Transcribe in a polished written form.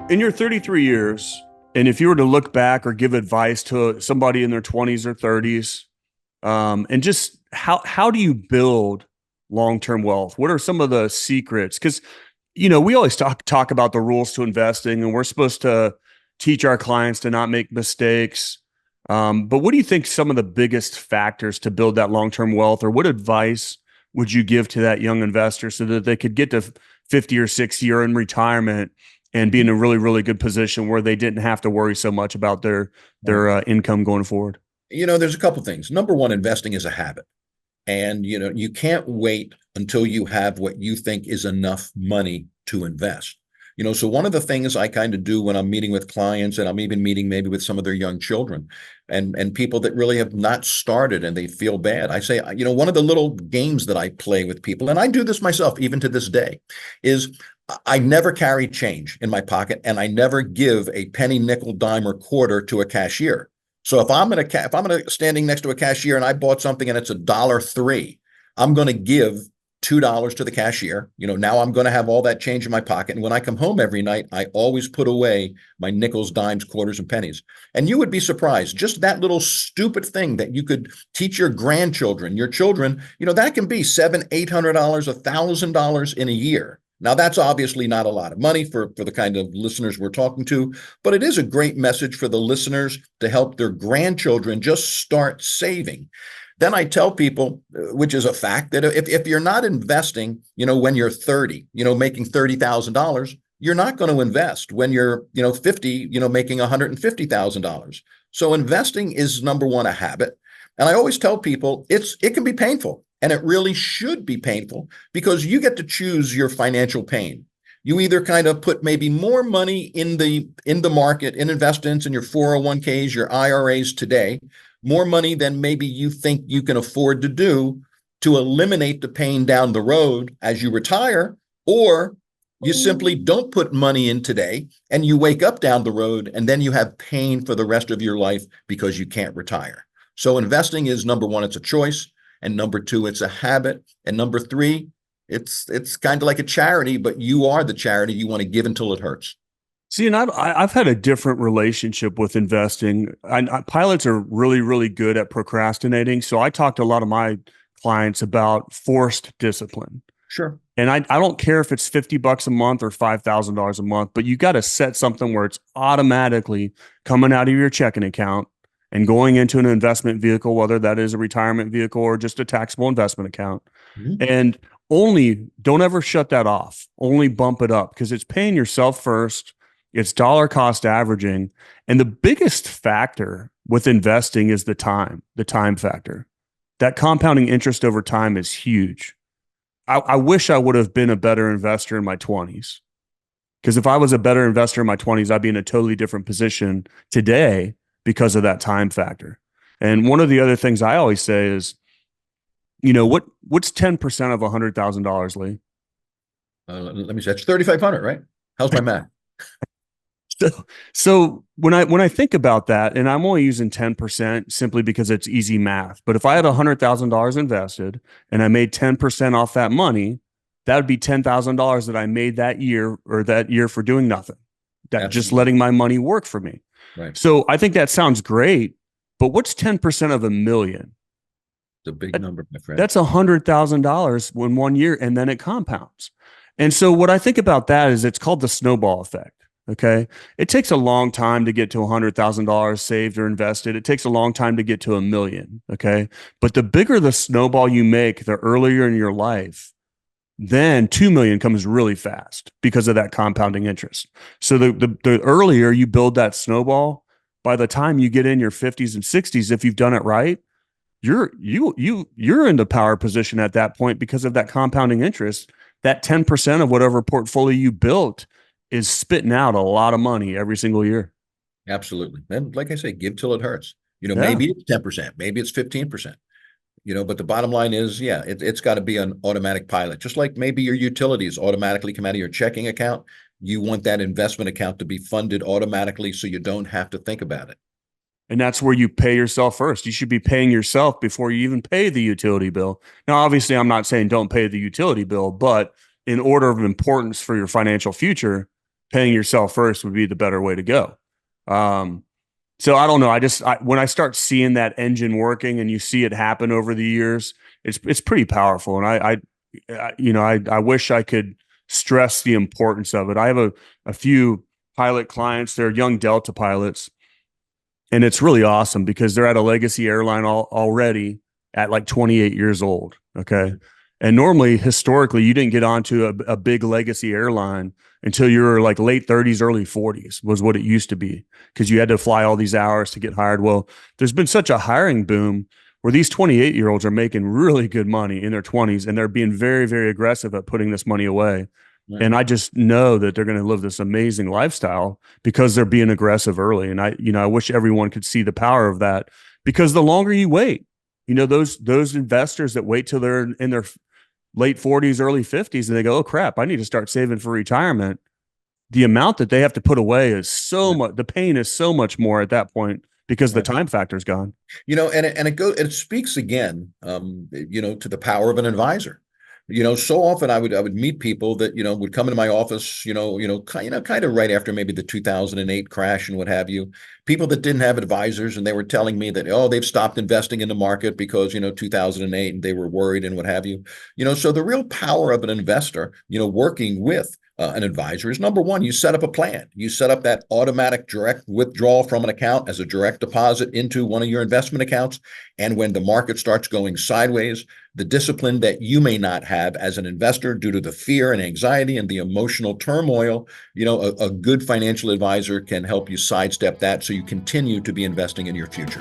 In your 33 years, and if you were to look back or give advice to somebody in their 20s or 30s, and just how do you build long-term wealth? What are some of the secrets? Because we always talk about the rules to investing, and we're supposed to teach our clients to not make mistakes. But what do you think some of the biggest factors to build that long-term wealth, or what advice would you give to that young investor so that they could get to 50 or 60 or in retirement and be in a really, really good position where they didn't have to worry so much about their income going forward? There's a couple things. Number one, investing is a habit. And, you can't wait until you have what you think is enough money to invest. So one of the things I kind of do when I'm meeting with clients, and I'm even meeting maybe with some of their young children and people that really have not started and they feel bad. I say, one of the little games that I play with people, and I do this myself even to this day, is I never carry change in my pocket, and I never give a penny, nickel, dime, or quarter to a cashier. So if I'm standing next to a cashier and I bought something and it's $1.03, I'm going to give $2 to the cashier. Now I'm going to have all that change in my pocket. And when I come home every night, I always put away my nickels, dimes, quarters, and pennies. And you would be surprised, just that little stupid thing that you could teach your grandchildren, your children, that can be $700, $800, $1,000 in a year. Now, that's obviously not a lot of money for the kind of listeners we're talking to, but it is a great message for the listeners to help their grandchildren just start saving. Then I tell people, which is a fact, that if you're not investing, when you're 30, making $30,000, you're not going to invest when you're, 50, making $150,000. So investing is, number one, a habit. And I always tell people it can be painful. And it really should be painful because you get to choose your financial pain. You either kind of put maybe more money in the market, in investments, in your 401ks, your IRAs today, more money than maybe you think you can afford to do to eliminate the pain down the road as you retire, or you simply don't put money in today and you wake up down the road and then you have pain for the rest of your life because you can't retire. So investing is, number one, it's a choice. And number two, it's a habit. And number three, it's kind of like a charity, but you are the charity. You want to give until it hurts. See, and I've had a different relationship with investing. Pilots are really, really good at procrastinating. So I talk to a lot of my clients about forced discipline. Sure. And I don't care if it's $50 a month or $5,000 a month, but you got to set something where it's automatically coming out of your checking account and going into an investment vehicle, whether that is a retirement vehicle or just a taxable investment account. Mm-hmm. And don't ever shut that off. Only bump it up because it's paying yourself first. It's dollar cost averaging. And the biggest factor with investing is the time factor. That compounding interest over time is huge. I wish I would have been a better investor in my 20s. Because if I was a better investor in my 20s, I'd be in a totally different position today because of that time factor. And one of the other things I always say is, what's 10% of $100,000, Lee? Let me say, it's 3,500, right? How's my math? So when I think about that, and I'm only using 10% simply because it's easy math, but if I had $100,000 invested and I made 10% off that money, that would be $10,000 that I made that year for doing nothing. That Absolutely. Just letting my money work for me. Right. So I think that sounds great, but what's 10% of $1 million? It's a big number, my friend. That's $100,000 in 1 year, and then it compounds. And so what I think about that is it's called the snowball effect. Okay. It takes a long time to get to $100,000 saved or invested. It takes a long time to get to $1 million. Okay. But the bigger the snowball you make, the earlier in your life, then 2 million comes really fast because of that compounding interest. So the earlier you build that snowball, by the time you get in your 50s and 60s, if you've done it right, you're in the power position at that point because of that compounding interest. That 10% of whatever portfolio you built is spitting out a lot of money every single year. Absolutely. And like I say, give till it hurts. Maybe it's 10%, maybe it's 15%. But the bottom line is, it's got to be an automatic pilot. Just like maybe your utilities automatically come out of your checking account. You want that investment account to be funded automatically so you don't have to think about it. And that's where you pay yourself first. You should be paying yourself before you even pay the utility bill. Now, obviously, I'm not saying don't pay the utility bill, but in order of importance for your financial future, paying yourself first would be the better way to go. Um, so I don't know. When I start seeing that engine working and you see it happen over the years, it's pretty powerful. And I wish I could stress the importance of it. I have a few pilot clients. They're young Delta pilots, and it's really awesome because they're at a legacy airline already at like 28 years old. Okay. And normally, historically, you didn't get onto a big legacy airline until you were like late 30s, early 40s was what it used to be because you had to fly all these hours to get hired. Well, there's been such a hiring boom where these 28-year-olds are making really good money in their 20s and they're being very, very aggressive at putting this money away. Right. And I just know that they're going to live this amazing lifestyle because they're being aggressive early. And I wish everyone could see the power of that because the longer you wait, those investors that wait till they're in their late 40s, early 50s, and they go, oh crap, I need to start saving for retirement. The amount that they have to put away is so Right. much, the pain is so much more at that point because the Right. time factor's gone. And it speaks again, to the power of an advisor. So often I would meet people that would come into my office, kind of right after maybe the 2008 crash and what have you. People that didn't have advisors, and they were telling me that they've stopped investing in the market because 2008, and they were worried and what have you. So the real power of an investor, working with an advisor is number one, you set up a plan. You set up that automatic direct withdrawal from an account as a direct deposit into one of your investment accounts. And when the market starts going sideways, the discipline that you may not have as an investor due to the fear and anxiety and the emotional turmoil, a good financial advisor can help you sidestep that so you continue to be investing in your future.